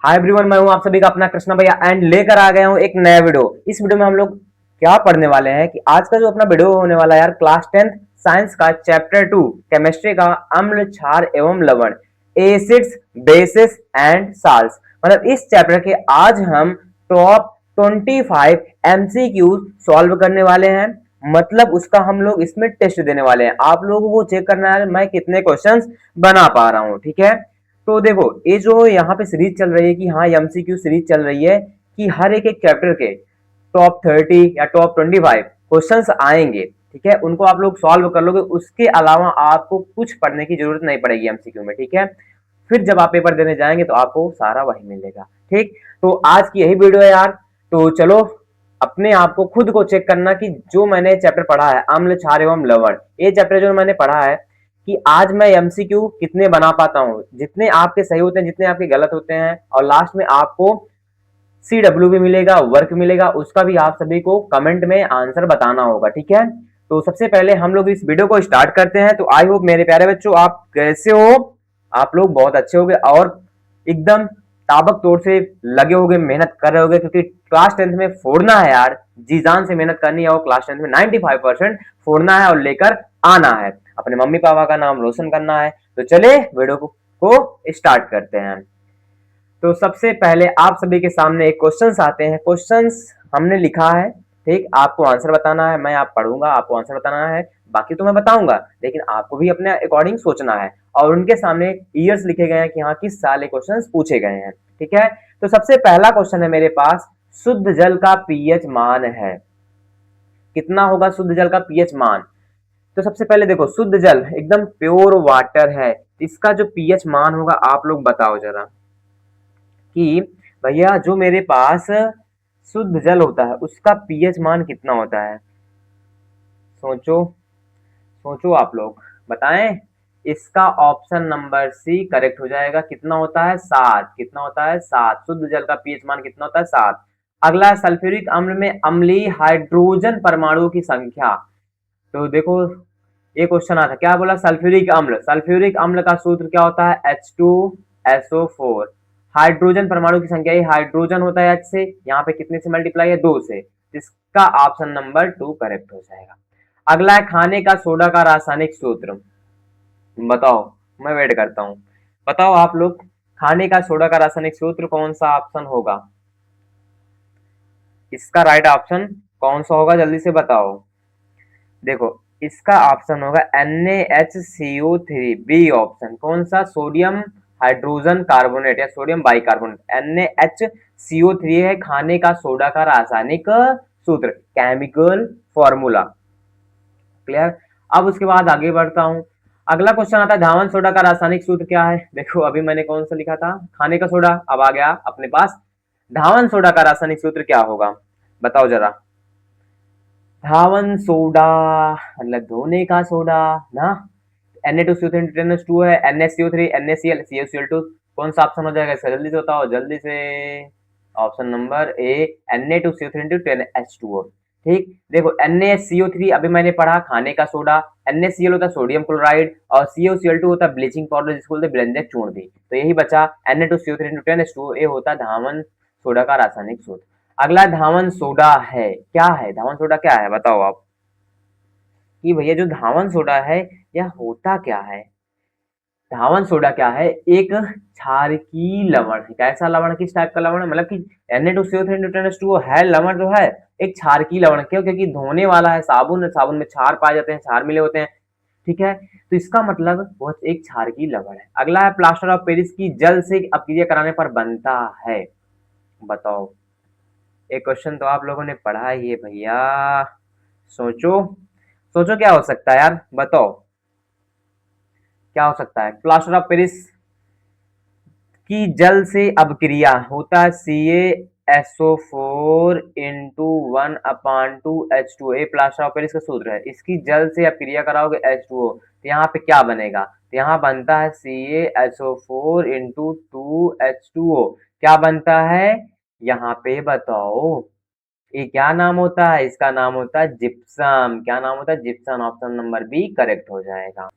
Hi everyone, मैं हूं आप सभी का अपना कृष्णा भैया एंड लेकर आ गया हूं एक नया वीडियो। इस वीडियो में हम लोग क्या पढ़ने वाले हैं कि आज का जो अपना वीडियो होने वाला है यार, क्लास 10 साइंस का चैप्टर 2 केमिस्ट्री का अम्ल क्षार एवं लवण, एसिड्स बेसिस एंड साल्ट्स। मतलब इस चैप्टर के आज हम टॉप 25 एमसीक्यू सॉल्व करने वाले हैं। मतलब उसका हम लोग इसमें टेस्ट देने वाले हैं। आप लोगों को चेक करना है मैं कितने क्वेश्चंस बना पा रहा हूं। ठीक है, तो देखो ये जो यहाँ पे सीरीज चल रही है कि हाँ एमसीक्यू सीरीज चल रही है कि हर एक एक चैप्टर के टॉप 30 या टॉप 25 क्वेश्चंस आएंगे। ठीक है, उनको आप लोग सॉल्व कर लोगे, उसके अलावा आपको कुछ पढ़ने की जरूरत नहीं पड़ेगी एमसीक्यू में। ठीक है, फिर जब आप पेपर देने जाएंगे तो आपको सारा वही मिलेगा। ठीक, तो आज की यही वीडियो है यार। तो चलो अपने आप को खुद को चेक करना कि जो मैंने चैप्टर पढ़ा है अम्ल क्षार एवं लवण, ये चैप्टर जो मैंने पढ़ा है कि आज मैं एमसीक्यू कितने बना पाता हूँ। जितने आपके सही होते हैं, जितने आपके गलत होते हैं, और लास्ट में आपको CW भी मिलेगा, वर्क मिलेगा, उसका भी आप सभी को कमेंट में आंसर बताना होगा। ठीक है, तो सबसे पहले हम लोग इस वीडियो को स्टार्ट करते हैं। तो आई होप मेरे प्यारे बच्चों आप कैसे हो, आप लोग बहुत अच्छे होंगे और एकदम ताबक तोड़ से लगे होगे, मेहनत कर रहे होगे, क्योंकि क्लास 10th में फोड़ना है यार, जी जान से मेहनत करनी है और क्लास 10th में 95% फोड़ना है और लेकर आना है, अपने मम्मी पापा का नाम रोशन करना है। तो चले वीडियो को स्टार्ट करते हैं। तो सबसे पहले आप सभी के सामने एक क्वेश्चंस आते हैं। क्वेश्चंस हमने लिखा है, ठीक, आपको आंसर बताना है। मैं आप पढ़ूंगा, आपको आंसर बताना है, बाकी तो मैं बताऊंगा, लेकिन आपको भी अपने अकॉर्डिंग सोचना है। और उनके सामने ईयर्स लिखे गए हैं कि हाँ किस साल ये क्वेश्चंस पूछे गए हैं। ठीक है, तो सबसे पहला क्वेश्चन है मेरे पास, शुद्ध जल का पीएच मान है कितना होगा? शुद्ध जल का पीएच मान। तो सबसे पहले देखो, शुद्ध जल एकदम प्योर वाटर है, इसका जो पीएच मान होगा आप लोग बताओ जरा कि भैया जो मेरे पास शुद्ध जल होता है उसका पीएच मान कितना होता है। सोचो सोचो आप लोग बताएं। इसका ऑप्शन नंबर सी करेक्ट हो जाएगा। कितना होता है? 7। कितना होता है? 7। शुद्ध जल का पीएच मान कितना होता है? 7। अगला, सल्फ्यूरिक अम्ल में अम्लीय हाइड्रोजन परमाणु की संख्या। तो देखो ये क्वेश्चन आता, क्या बोला? सल्फ्यूरिक अम्ल, सल्फ्यूरिक अम्ल का सूत्र क्या होता है? H2SO4। हाइड्रोजन परमाणु की संख्या, ये हाइड्रोजन होता है H से, यहाँ पे कितने से मल्टीप्लाई है? 2 से। इसका ऑप्शन नंबर 2 करेक्ट हो जाएगा। अगला है खाने का सोडा का रासायनिक सूत्र। बताओ, मैं वेट करता हूँ। बताओ आप लोग, खाने का सोडा का रासायनिक सूत्र कौन सा ऑप्शन होगा? इसका राइट ऑप्शन कौन सा होगा, जल्दी से बताओ। देखो इसका ऑप्शन होगा NaHCO3, बी ऑप्शन। कौन सा? सोडियम हाइड्रोजन कार्बोनेट या सोडियम बाइकार्बोनेट। NaHCO3 है खाने का सोडा का रासायनिक सूत्र, केमिकल फॉर्मूला। क्लियर? अब उसके बाद आगे बढ़ता हूं। अगला क्वेश्चन आता है, धावन सोडा का रासायनिक सूत्र क्या है? देखो अभी मैंने कौन सा लिखा था? खाने का सोडा। अब आ गया अपने पास धावन सोडा का रासायनिक सूत्र क्या होगा, बताओ जरा। धावन सोडा मतलब धोने का सोडा ना। Na2CO3 है, NaCO3, NaCl, CaCl2। कौन सा ऑप्शन हो जाएगा इसका? जल्दी से बताओ, जल्दी से। ऑप्शन नंबर ए, Na2CO3 ठीक, देखो NaCO3 अभी मैंने पढ़ा खाने का सोडा, NaCl होता है सोडियम क्लोराइड, और CaCl2 होता है ब्लीचिंग पाउडर जिसको बोलते हैं व्यंजक चूर्ण भी। तो यही बचा Na2CO3 ये होता है धावन सोडा का रासायनिक सूत्र। अगला धावन सोडा है, क्या है धावन सोडा? क्या है बताओ आप कि भैया जो धावन सोडा है यह होता क्या है। धावन सोडा क्या है? एक क्षारकीय लवण है। कैसा लवण? किस टाइप का लवण है? मतलब कि Na2CO3 है लवण जो है एक क्षारकीय लवण। क्यों? क्योंकि धोने वाला है साबुन, साबुन में क्षार पाए जाते हैं, क्षार मिले होते हैं। ठीक है, तो इसका मतलब वह एक क्षारकीय लवण है। अगला है, प्लास्टर ऑफ पेरिस की जल से अपक्रिया कराने पर बनता है। बताओ, एक क्वेश्चन तो आप लोगों ने पढ़ा ही है भैया। सोचो सोचो क्या हो सकता है यार, बताओ क्या हो सकता है। प्लास्टर ऑफ पेरिस की जल से अपक्रिया होता है CaSO4 into 1/2H2। A plaster of Paris का सूत्र है, इसकी जल से अपक्रिया कराओगे H2O, तो यहाँ पे क्या बनेगा? तो यहाँ बनता है CaSO4 इंटू 2H2O। क्या बनता है यहाँ पे बताओ? ये क्या नाम होता है? इसका नाम होता है जिप्सम। क्या नाम होता है? Gypsum. Option number B correct हो जाएगा।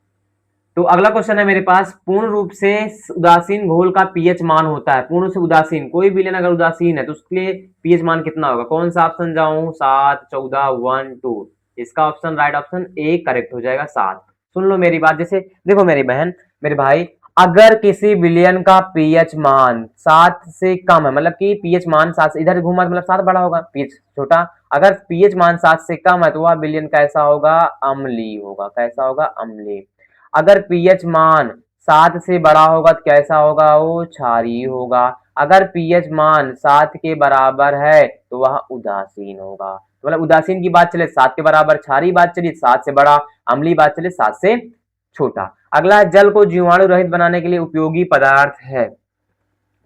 तो अगला क्वेश्चन है मेरे पास, पूर्ण रूप से उदासीन घोल का पीएच मान होता है। पूर्ण से उदासीन, कोई विलेन अगर उदासीन है तो उसके लिए पीएच मान कितना होगा? कौन सा ऑप्शन जाऊं? 7, 14, 1, 2। इसका option right option A correct हो जाएगा, 7। सुन लो मेरी बात, जैसे देखो मेरी बहन मेरे भाई, अगर किसी विलियन का पीएच मान 7 से कम है, मतलब कि पीएच मान 7 से इधर घूमा मतलब 7 बड़ा होगा, पीएच छोटा। अगर पीएच मान 7 से कम है तो वह विलियन कैसा होगा? अम्लीय होगा। कैसा होगा? अम्लीय। अगर पीएच मान 7 से बड़ा होगा तो कैसा होगा? वो क्षारीय होगा। अगर पीएच मान 7 के बराबर है तो वह उदासीन होगा। तो मतलब उदासीन की बात चले 7 के बराबर, क्षारीय बात चली 7 से बड़ा, अम्लीय बात चले 7 से छोटा। अगला, जल को जीवाणु रहित बनाने के लिए उपयोगी पदार्थ है।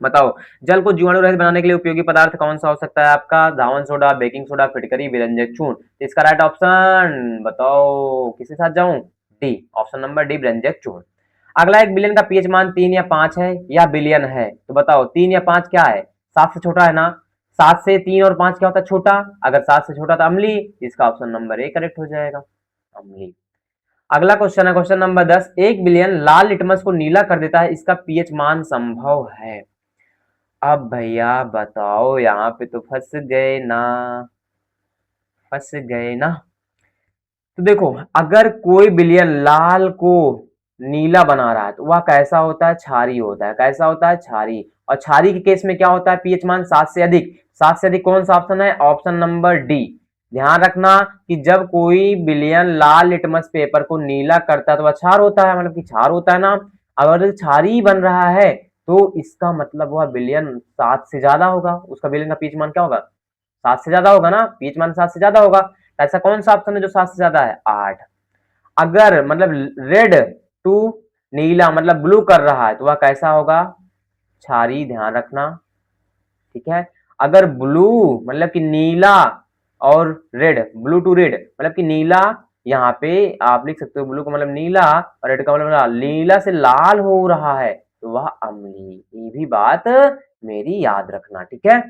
बताओ, जल को जीवाणु रहित बनाने के लिए उपयोगी पदार्थ कौन सा हो सकता है आपका? धावन सोडा, बेकिंग सोडा, फिटकरी, विरंजक चूर्ण। तो इसका राइट ऑप्शन बताओ किसके साथ जाऊं? डी, ऑप्शन नंबर डी, विरंजक चूर्ण। अगला, एक बिलियन का पीएच मान 3 या 5 है या बिलियन है, तो बताओ 3 या 5 क्या है? 7 से छोटा है ना? 7 से 3 और 5 क्या होता है? छोटा। अगर 7 से छोटा तो अम्लीय, इसका ऑप्शन नंबर ए करेक्ट हो जाएगा, अम्लीय। अगला क्वेश्चन है क्वेश्चन नंबर 10, 1 बिलियन लाल लिटमस को नीला कर देता है, इसका पीएच मान संभव है। अब भैया बताओ, यहाँ पे तो फंस गए ना, फंस गए ना। तो देखो, अगर कोई बिलियन लाल को नीला बना रहा है तो वह कैसा होता है? क्षारीय होता है। कैसा होता है? क्षारीय। और क्षारीय के केस में क्या होता है? पीएच मान 7 से अधिक। 7 से अधिक कौन सा ऑप्शन है? Option number D. ध्यान रखना कि जब कोई बिलियन लाल लिटमस पेपर को नीला करता है तो वह क्षार होता है, मतलब कि क्षार होता है ना। अगर क्षारीय बन रहा है तो इसका मतलब वह बिलियन 7 से ज्यादा होगा, उसका बिलियन का पीएच मान क्या होगा? 7 से ज्यादा होगा ना, पीएच मान 7 से ज्यादा होगा। ऐसा कौन सा ऑप्शन है जो 7 से ज्यादा है? 8। अगर मतलब रेड टू नीला मतलब ब्लू कर रहा है तो वह कैसा होगा? क्षारीय। ध्यान रखना, ठीक है। अगर ब्लू मतलब कि नीला और रेड, ब्लू टू रेड मतलब कि नीला, यहाँ पे आप लिख सकते हो ब्लू का मतलब नीला और रेड का मतलब लाल, नीला से लाल हो रहा है तो वह अम्लीय। ये भी बात मेरी याद रखना, ठीक है।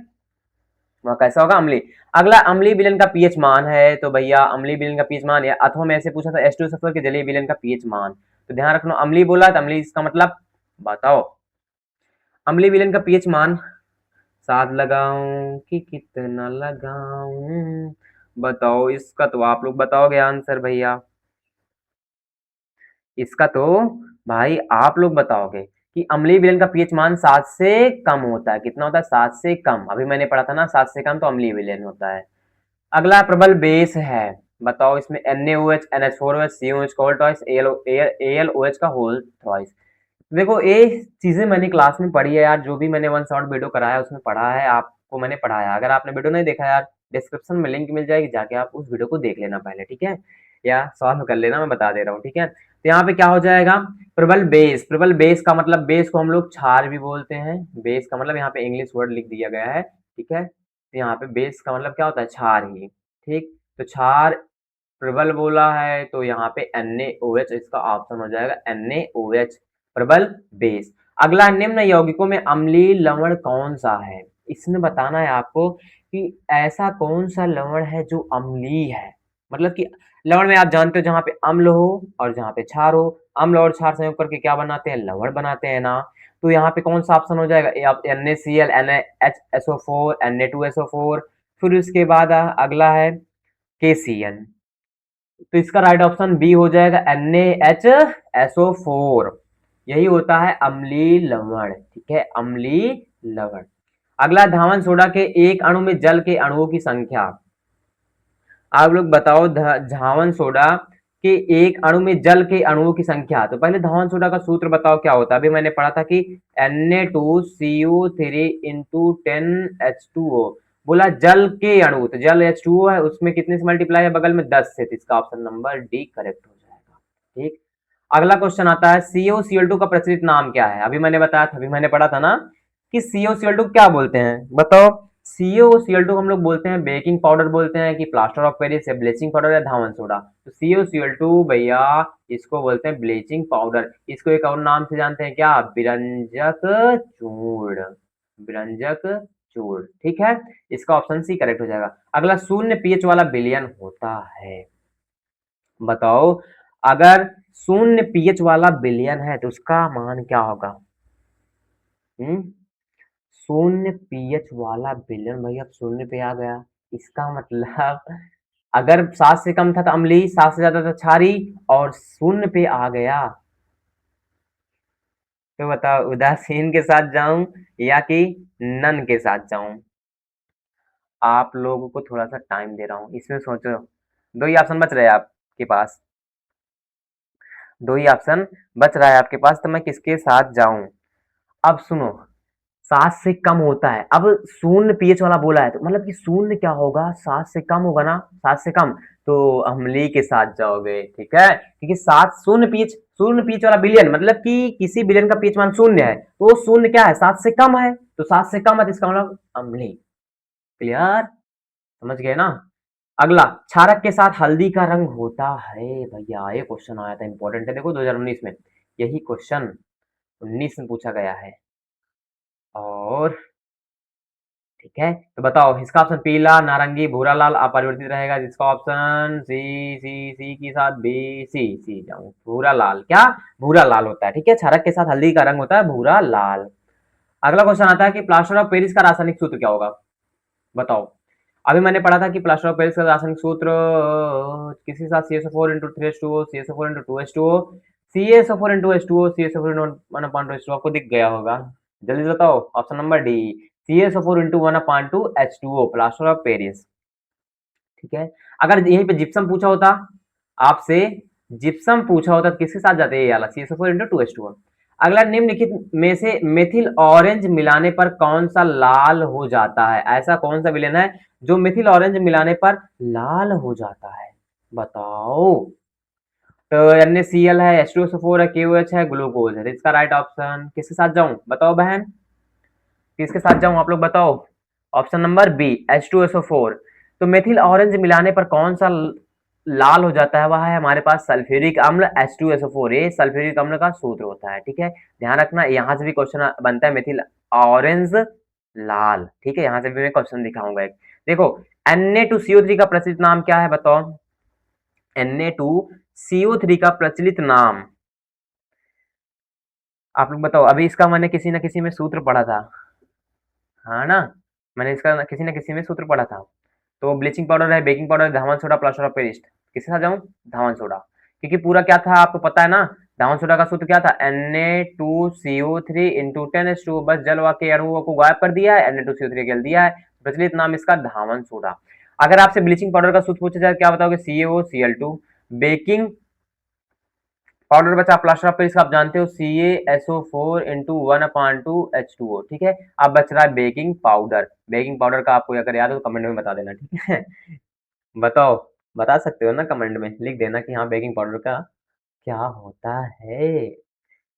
वह कैसा होगा? अम्लीय। अगला, अम्लीय विलेन का पीएच मान है, तो भैया अम्लीय विलेन का पीएच मान, या अथवा में ऐसे पूछा था H2 सल्फर के जलीय विलेन का पीएच मान, तो ध्यान रखना अम्लीय बोला तो अम्लीय, इसका मतलब बताओ अम्लीय विलेन का पीएच मान। साथ लगाऊं कि कितना लगाऊं, बताओ इसका तो आप लोग बताओगे आंसर भैया, इसका तो भाई आप लोग बताओगे कि अम्लीय विलेन का पीएच मान 7 से कम होता है। कितना होता है? 7 से कम। अभी मैंने पढ़ा था ना, 7 से कम तो अम्लीय विलेन होता है। अगला, प्रबल बेस है, बताओ इसमें NaOH, NH4OH, COH cold twice, AlOH का होल ट्वाइस। देखो ये चीजें मैंने क्लास में पढ़ी है यार, जो भी मैंने वन शॉट वीडियो कराया उसमें पढ़ा है, आपको मैंने पढ़ाया। अगर आपने वीडियो नहीं देखा यार, डिस्क्रिप्शन में लिंक मिल जाएगी, जाके आप उस वीडियो को देख लेना पहले, ठीक है, या सॉल्व कर लेना, मैं बता दे रहा हूँ, ठीक है। तो यहाँ पे क्या हो जाएगा? प्रबल बेस, प्रबल बेस का मतलब, बेस को हम लोग क्षार भी बोलते हैं। बेस का मतलब यहाँ पे इंग्लिश वर्ड लिख दिया गया है, ठीक है। तो यहाँ पे बेस का मतलब क्या होता है? क्षार ही, ठीक। तो क्षार प्रबल बोला है तो यहाँ पे NaOH, इसका ऑप्शन हो जाएगा NaOH, प्रबल बेस। अगला, निम्न यौगिकों में अम्लीय लवण कौन सा है? इसमें बताना है आपको कि ऐसा कौन सा लवण है जो अम्लीय है। मतलब कि लवण में आप जानते हो जहां पे अम्ल हो और जहां पे क्षार हो, अम्ल और क्षार संयोग करके क्या बनाते हैं? लवण बनाते हैं ना। तो यहाँ पे कौन सा ऑप्शन हो जाएगा? NaCl, NaHSO4, Na2SO4। फिर उसके बाद अगला है KCl, तो इसका राइट ऑप्शन बी हो जाएगा, NaHSO4। यही होता है अम्लीय लवण, ठीक है, अम्लीय लवण। अगला, धावन सोडा के एक अणु में जल के अणुओं की संख्या। आप लोग बताओ, धावन सोडा के एक अणु में जल के अणुओं की संख्या। तो पहले धावन सोडा का सूत्र बताओ क्या होता है? अभी मैंने पढ़ा था कि Na2CO3 इंटू 10H2O। बोला जल के अणु, तो जल H2O है, उसमें कितने से मल्टीप्लाई है? बगल में 10 से, तो इसका ऑप्शन नंबर डी करेक्ट हो जाएगा, ठीक। अगला क्वेश्चन आता है, COCl2 का प्रचलित नाम क्या है? अभी मैंने बताया था, अभी मैंने पढ़ा था ना कि COCl2 क्या बोलते हैं, बताओ। COCl2 हम लोग बोलते हैं बेकिंग पाउडर, बोलते हैं कि प्लास्टर ऑफ पेरिस, या ब्लीचिंग पाउडर, या धावन सोडा। तो COCl2 भैया इसको बोलते हैं ब्लीचिंग पाउडर। इसको एक और नाम से जानते हैं क्या? विरंजक चूर्ण, विरंजक चूर्ण, ठीक है। इसका ऑप्शन सी करेक्ट हो जाएगा। अगला, शून्य पीएच वाला विलयन होता है, बताओ। अगर शून्य पीएच वाला बिलियन है तो उसका मान क्या होगा? हम्म शून्य पीएच वाला बिलियन, भाई अब शून्य पे आ गया, इसका मतलब अगर 7 से कम था तो अम्लीय, 7 से ज्यादा था क्षारी, और शून्य पे आ गया तो बताओ उदासीन के साथ जाऊं या कि नन के साथ जाऊं? आप लोगों को थोड़ा सा टाइम दे रहा हूं, इसमें सोचो। दो ही ऑप्शन बच रहे हैं आपके पास, दो ही ऑप्शन बच रहा है आपके पास, तो मैं किसके साथ जाऊं? अब सुनो, 7 से कम होता है, अब शून्य पीएच वाला बोला है तो मतलब कि शून्य क्या होगा, 7 से कम होगा ना, 7 से कम, तो अम्लीय के साथ जाओगे, ठीक है, क्योंकि 7 शून्य पीएच वाला बिलियन मतलब कि किसी बिलियन का पीएच मान शून्य है, तो वो शून्य क्या है, 7 से कम है, तो 7 से कम है तो इसका मतलब अम्लीय। क्लियर? समझ गए ना? अगला, क्षारक के साथ हल्दी का रंग होता है। भैया ये क्वेश्चन आया था, इंपॉर्टेंट है, देखो 2019 में यही क्वेश्चन 19 में पूछा गया है। और ठीक है, तो बताओ इसका ऑप्शन पीला, नारंगी, भूरा, लाल अपरिवर्तित रहेगा, जिसका ऑप्शन सी, सी के साथ बी, सी जाऊं, भूरा लाल, क्या भूरा लाल होता है, ठीक है, क्षारक के साथ हल्दी का रंग होता है भूरा लाल। अगला क्वेश्चन आता है कि प्लास्टर ऑफ पेरिस का रासायनिक सूत्र क्या होगा? बताओ। अभी मैंने पढ़ा था कि प्लास्टर ऑफ पेरिस का रासायनिक सूत्र किसी के साथ CSO4 into 3H2O, CSO4 into 2H2O, CSO4 into H2O, CSO4 into 1/2H2O, आपको दिख गया होगा, जल्दी बताओ, option number D, CSO4 into 1/2H2O, plaster of Paris, ठीक है। अगर यहीं पे जिप्सम पूछा होता आपसे, जिप्सम पूछा होता तो किसके साथ जाते हैं, ये वाला CSO4 इंटू 2H2O। अगला, निम्नलिखित में से मेथिल ऑरेंज मिलाने पर कौन सा लाल हो जाता है? ऐसा कौन सा विलेन है जो मेथिल ऑरेंज मिलाने पर लाल हो जाता है? बताओ। तो NaCl है, H2SO4 है, KOH है, ग्लूकोज है, तो इसका राइट ऑप्शन किसके साथ जाऊं, बताओ बहन, किसके साथ जाऊं आप लोग बताओ? Option number B, H2SO4। तो मेथिल ऑरेंज मिलाने पर कौन सा लाल हो जाता है, वह है हमारे पास सल्फ्यूरिक अम्ल H2SO4, ये सल्फ्यूरिक अम्ल का सूत्र होता है, ठीक है, ध्यान रखना, यहां से भी क्वेश्चन बनता है, मेथिल ऑरेंज लाल, ठीक है, यहां से भी मैं क्वेश्चन दिखाऊंगा एक। देखो, Na2CO3 का प्रचलित नाम क्या है, बताओ, Na2CO3 का प्रचलित नाम आप लोग बताओ। अभी इसका मैंने किसी न किसी में सूत्र पढ़ा था, हाँ ना, मैंने इसका किसी न किसी में सूत्र पढ़ा था। तो ब्लीचिंग पाउडर है, बेकिंग पाउडर है, धावन सोडा, प्लास्टर ऑफ पेरिस, किसके साथ जाऊं, धावन सोडा, क्योंकि पूरा क्या था आपको पता है ना, धावन सोडा का सूत्र क्या था, Na2CO3 इंटू 10H2, बस जल के अणुओं को गायब कर दिया है, Na2CO3 जल दिया है, प्रचलित नाम इसका धावन सोडा। अगर आपसे ब्लीचिंग पाउडर का सूत्र पूछा जाए क्या बताओगे, CaOCl2। बेकिंग पाउडर बचा प्लास्टर ऑफ पेरिस का, आप जानते हो CaSO4 इंटू 1/2H2O, ठीक है। अब बच रहा है बेकिंग पाउडर, बेकिंग पाउडर का आपको अगर याद हो तो कमेंट में बता देना, ठीक है। बताओ, बता सकते हो ना, कमेंट में लिख देना कि हाँ बेकिंग पाउडर का क्या होता है।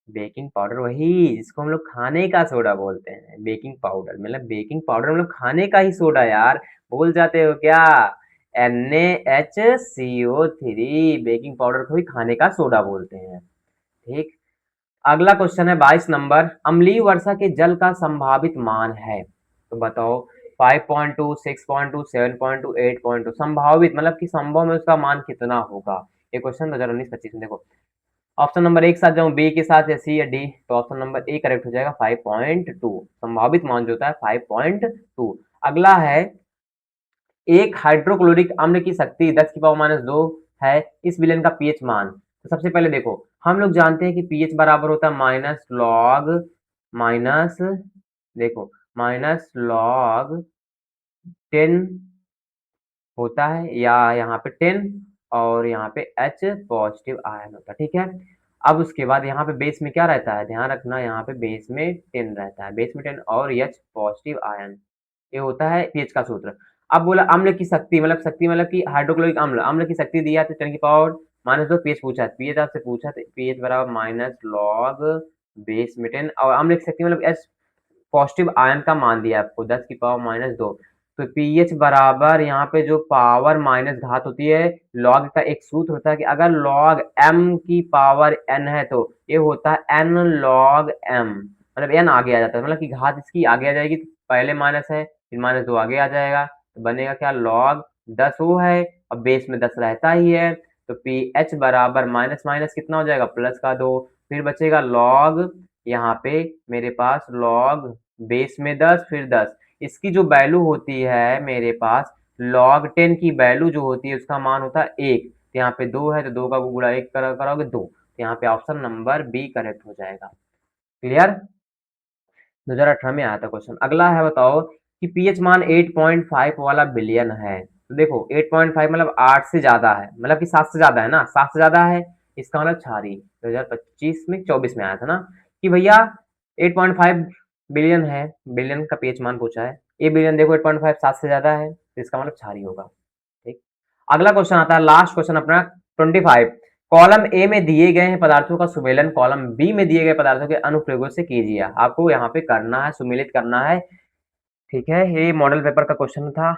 बेकिंग पाउडर वही जिसको हम लोग खाने का सोडा बोलते हैं, बेकिंग पाउडर मतलब बेकिंग पाउडर मतलब खाने का ही सोडा यार, भूल जाते हो क्या? NaHCO3, बेकिंग पाउडर को ही खाने का सोडा बोलते हैं, ठीक। अगला क्वेश्चन है 22 नंबर, अम्लीय वर्षा के जल का संभावित मान है, तो बताओ 5.2, 6.2, 7.2, 8.2, संभावित मतलब कि संभव में उसका मान कितना होगा, ये क्वेश्चन 2019-25 में। देखो, ऑप्शन नंबर एक साथ जाऊं, बी के साथ या सी या डी, तो ऑप्शन नंबर ए करेक्ट हो जाएगा, 5.2 संभावित मान जो होता है 5.2। अगला है, एक हाइड्रोक्लोरिक अम्ल की शक्ति 10⁻² है, इस विलेन का पीएच मान। तो सबसे पहले देखो, हम लोग जानते हैं कि पीएच बराबर होता है माइनस लॉग, माइनस, देखो माइनस लॉग 10 होता है, या यहाँ पे 10 और यहाँ पे H पॉजिटिव आयन होता है, ठीक है। अब उसके बाद यहाँ पे बेस में क्या रहता है, ध्यान रखना, यहाँ पे बेस में 10 रहता है, बेस में 10 और H पॉजिटिव आयन, ये होता है पीएच का सूत्र। अब बोला अम्ल की शक्ति मतलब कि हाइड्रोक्लोरिक अम्ल, अम्ल की शक्ति दिया है तो 10⁻², पीएच पूछा है, पीएच आपसे पूछा तो पीएच बराबर माइनस लॉग बेस में 10, और अम्ल की शक्ति मतलब H पॉजिटिव आयन का मान दिया आपको 10⁻², तो पीएच बराबर यहाँ पे जो पावर माइनस घात होती है, लॉग का एक सूत्र होता है कि अगर लॉग m की पावर n है तो ये होता है n log m, मतलब n आगे आ जाता है, मतलब कि घात इसकी आगे आ जाएगी, तो पहले माइनस है फिर -2 आगे आ जाएगा, तो बनेगा क्या, लॉग 10 वो है, अब बेस में 10 रहता ही है, तो पी एच बराबर माइनस माइनस कितना हो जाएगा, प्लस का 2, फिर बचेगा लॉग, यहाँ पे मेरे पास लॉग बेस में 10 फिर 10, इसकी जो वैल्यू होती है मेरे पास लॉग 10 की वैल्यू जो होती है उसका मान होता है 1, तो यहाँ पे 2 है तो 2 का गुणा 1 करोगे 2, तो यहाँ पे ऑप्शन नंबर बी करेक्ट हो जाएगा। क्लियर, 2018 में आया था क्वेश्चन। अगला है बताओ कि पीएच मान 8.5 वाला बिलियन है, तो देखो 8.5 मतलब 8 से ज्यादा है, मतलब कि 7 से ज्यादा है ना, 7 से ज्यादा है, इसका मतलब छारी 2025 में 24 में आया था ना कि भैया 8.5 बिलियन है, बिलियन का पीएच मान पूछा है, ये बिलियन देखो 8.5 7 से ज्यादा है, तो इसका मतलब छारी होगा। ठीक, अगला क्वेश्चन आता है, लास्ट क्वेश्चन अपना 25, कॉलम ए में दिए गए हैं पदार्थों का सुमेलन कॉलम बी में दिए गए पदार्थों के अनुप्रयोगों से कीजिए। आपको यहाँ पे करना है, सुमेलित करना है। ठीक है, ये मॉडल पेपर का क्वेश्चन था।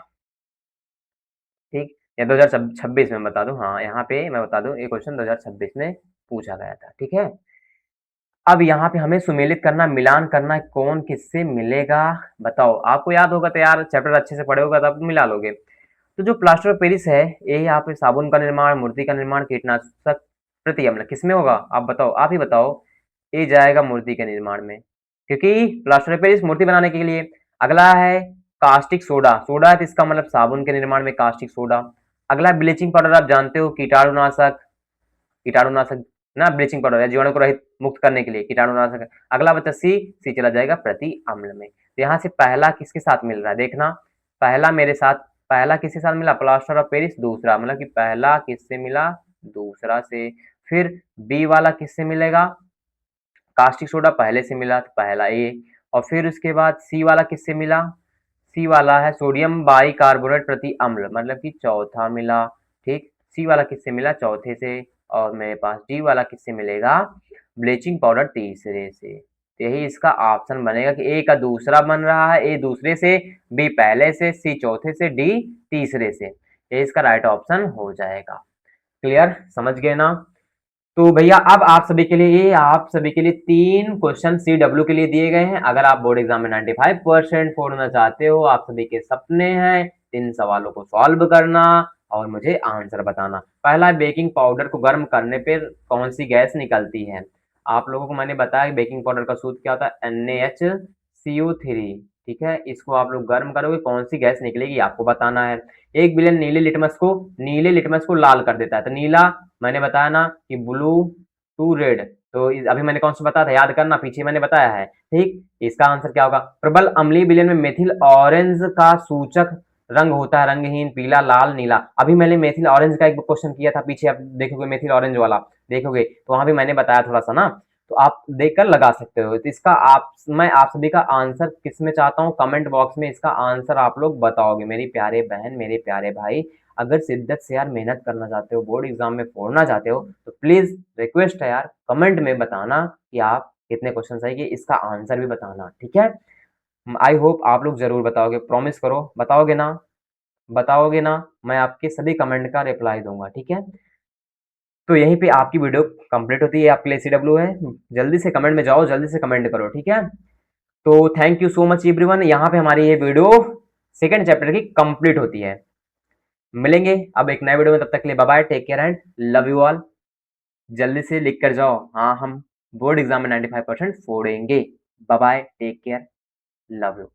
ठीक, या 2026 में बता दूं, हाँ यहाँ पे मैं बता दूं ये क्वेश्चन 2026 में पूछा गया था। ठीक है, अब यहाँ पे हमें सुमेलित करना, मिलान करना, कौन किससे मिलेगा बताओ। आपको याद होगा तो यार चैप्टर अच्छे से पढ़े होगा तब मिला लोगे। तो जो प्लास्टर ऑफ पेरिस है, ये यहाँ पे साबुन का निर्माण, मूर्ति का निर्माण, कीटनाशक प्रति अम्ल किसमें होगा, आप बताओ, आप ही बताओ। ये जाएगा मूर्ति के निर्माण में, क्योंकि प्लास्टर ऑफ पेरिस मूर्ति बनाने के लिए। अगला है कास्टिक सोडा, सोडा है तो इसका मतलब साबुन के निर्माण में कास्टिक सोडा। अगला ब्लीचिंग पाउडर, आप जानते हो कीटाणुनाशक, कीटाणुनाशक ना, ब्लीचिंग पाउडर है जीवाणु को रहित मुक्त करने के लिए कीटाणुनाशक है। अगला बच्चा सी, सी चला जाएगा प्रति अम्ल में। तो यहाँ से पहला किसके साथ मिल रहा है देखना, पहला मेरे साथ, पहला किसके साथ मिला, प्लास्टर ऑफ पेरिस, दूसरा मतलब कि पहला किससे मिला, दूसरा से। फिर बी वाला किससे मिलेगा, कास्टिक सोडा पहले से मिला तो पहला ए, और फिर उसके बाद सी वाला किससे मिला, सी वाला है सोडियम बाइकार्बोनेट प्रति अम्ल, मतलब कि चौथा मिला। ठीक, सी वाला किससे मिला, चौथे से। और मेरे पास डी वाला किससे मिलेगा, ब्लीचिंग पाउडर तीसरे से। तो यही इसका ऑप्शन बनेगा कि ए का दूसरा बन रहा है, ए दूसरे से, बी पहले से, सी चौथे से, डी तीसरे से। ये इसका राइट ऑप्शन हो जाएगा। क्लियर, समझ गए ना। तो भैया अब आप सभी के लिए, ये आप सभी के लिए 3 क्वेश्चन सी डब्ल्यू के लिए दिए गए हैं। अगर आप बोर्ड एग्जाम में 95% छोड़ना चाहते हो, आप सभी के सपने हैं 3 सवालों को सॉल्व करना और मुझे आंसर बताना। पहला, बेकिंग पाउडर को गर्म करने पर कौन सी गैस निकलती है। आप लोगों को मैंने बताया कि बेकिंग पाउडर का सूत्र क्या होता है, NaHCO3। ठीक है, इसको आप लोग गर्म करोगे कौन सी गैस निकलेगी आपको बताना है। 1 बिलियन नीले लिटमस को लाल कर देता है, तो नीला मैंने बताया ना कि ब्लू टू रेड, तो अभी मैंने कौन सा बताया था याद करना, पीछे मैंने बताया है। ठीक, इसका आंसर क्या होगा, प्रबल अम्लीय विलयन में मेथिल ऑरेंज का सूचक रंग होता है रंगहीन, पीला, लाल, नीला। अभी मैंने मेथिल ऑरेंज का एक क्वेश्चन किया था, पीछे आप देखोगे मेथिल ऑरेंज वाला देखोगे तो वहां भी मैंने बताया थोड़ा सा ना, तो आप देखकर लगा सकते हो। तो इसका मैं आप सभी का आंसर किसमें चाहता हूँ, कमेंट बॉक्स में इसका आंसर आप लोग बताओगे। मेरी प्यारे बहन, मेरे प्यारे भाई, अगर शिद्दत से यार मेहनत करना चाहते हो, बोर्ड एग्जाम में फोड़ना चाहते हो, तो प्लीज रिक्वेस्ट है यार कमेंट में बताना कि आप कितने क्वेश्चन सही किए, इसका आंसर भी बताना। ठीक है, आई होप आप लोग जरूर बताओगे, प्रॉमिस करो बताओगे ना, बताओगे ना, मैं आपके सभी कमेंट का रिप्लाई दूंगा। ठीक है, तो यहीं पे आपकी वीडियो कंप्लीट होती है, आपके लिए CW है। जल्दी से कमेंट में जाओ, जल्दी से कमेंट करो। ठीक है, तो thank you so much everyone, यहाँ पे हमारी ये वीडियो सेकंड चैप्टर की कंप्लीट होती है। मिलेंगे अब एक नए वीडियो में, तब तक के लिए bye bye, take care and love you all. जल्दी से लिख कर जाओ, हाँ हम बोर्ड एग्जाम में 95% फोड़ेंगे। Bye bye, take care, love you.